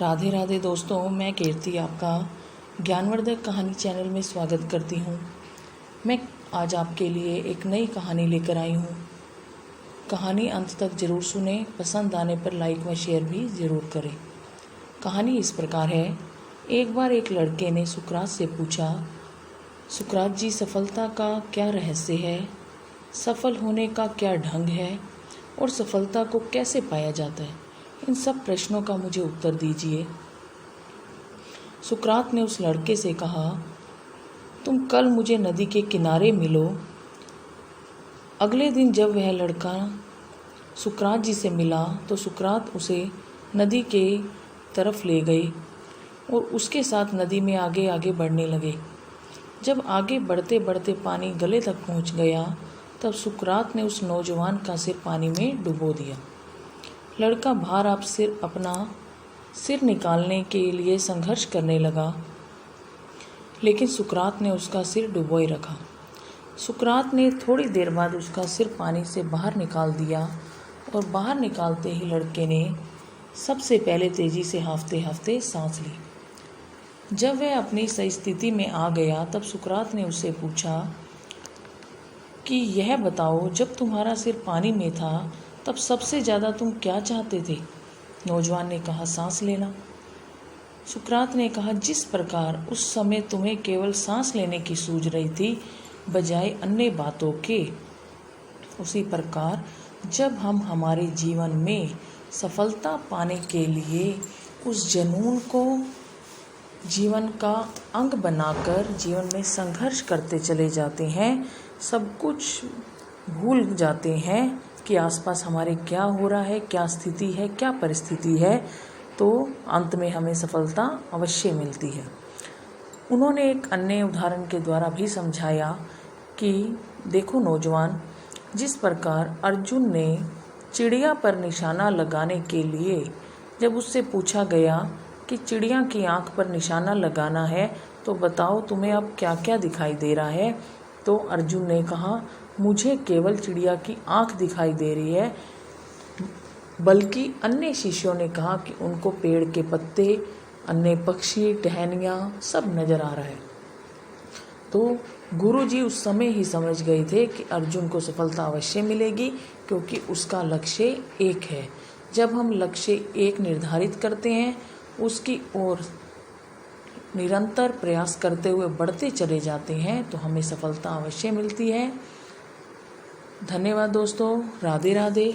राधे राधे दोस्तों, मैं कीर्ति आपका ज्ञानवर्धक कहानी चैनल में स्वागत करती हूँ। मैं आज आपके लिए एक नई कहानी लेकर आई हूँ। कहानी अंत तक ज़रूर सुने, पसंद आने पर लाइक व शेयर भी ज़रूर करें। कहानी इस प्रकार है। एक बार एक लड़के ने सुकरात से पूछा, सुकरात जी, सफलता का क्या रहस्य है? सफल होने का क्या ढंग है और सफलता को कैसे पाया जाता है? इन सब प्रश्नों का मुझे उत्तर दीजिए। सुकरात ने उस लड़के से कहा, तुम कल मुझे नदी के किनारे मिलो। अगले दिन जब वह लड़का सुकरात जी से मिला तो सुकरात उसे नदी के तरफ ले गए और उसके साथ नदी में आगे आगे बढ़ने लगे। जब आगे बढ़ते बढ़ते पानी गले तक पहुंच गया तब सुकरात ने उस नौजवान का सिर पानी में डुबो दिया। लड़का बाहर अपना सिर निकालने के लिए संघर्ष करने लगा, लेकिन सुकरात ने उसका सिर डुबोए रखा। सुकरात ने थोड़ी देर बाद उसका सिर पानी से बाहर निकाल दिया और बाहर निकालते ही लड़के ने सबसे पहले तेजी से हांफते हांफते सांस ली। जब वह अपनी सही स्थिति में आ गया तब सुकरात ने उससे पूछा कि यह बताओ, जब तुम्हारा सिर पानी में था तब सबसे ज़्यादा तुम क्या चाहते थे? नौजवान ने कहा, सांस लेना। सुकरात ने कहा, जिस प्रकार उस समय तुम्हें केवल सांस लेने की सूझ रही थी बजाय अन्य बातों के, उसी प्रकार जब हम हमारे जीवन में सफलता पाने के लिए उस जुनून को जीवन का अंग बनाकर जीवन में संघर्ष करते चले जाते हैं, सब कुछ भूल जाते हैं कि आसपास हमारे क्या हो रहा है, क्या स्थिति है, क्या परिस्थिति है, तो अंत में हमें सफलता अवश्य मिलती है। उन्होंने एक अन्य उदाहरण के द्वारा भी समझाया कि देखो नौजवान, जिस प्रकार अर्जुन ने चिड़िया पर निशाना लगाने के लिए जब उससे पूछा गया कि चिड़िया की आंख पर निशाना लगाना है तो बताओ तुम्हें अब क्या क्या दिखाई दे रहा है, तो अर्जुन ने कहा, मुझे केवल चिड़िया की आंख दिखाई दे रही है। बल्कि अन्य शिष्यों ने कहा कि उनको पेड़ के पत्ते, अन्य पक्षी, टहनियाँ सब नज़र आ रहा है। तो गुरुजी उस समय ही समझ गए थे कि अर्जुन को सफलता अवश्य मिलेगी, क्योंकि उसका लक्ष्य एक है। जब हम लक्ष्य एक निर्धारित करते हैं, उसकी ओर निरंतर प्रयास करते हुए बढ़ते चले जाते हैं तो हमें सफलता अवश्य मिलती है। धन्यवाद दोस्तों, राधे राधे।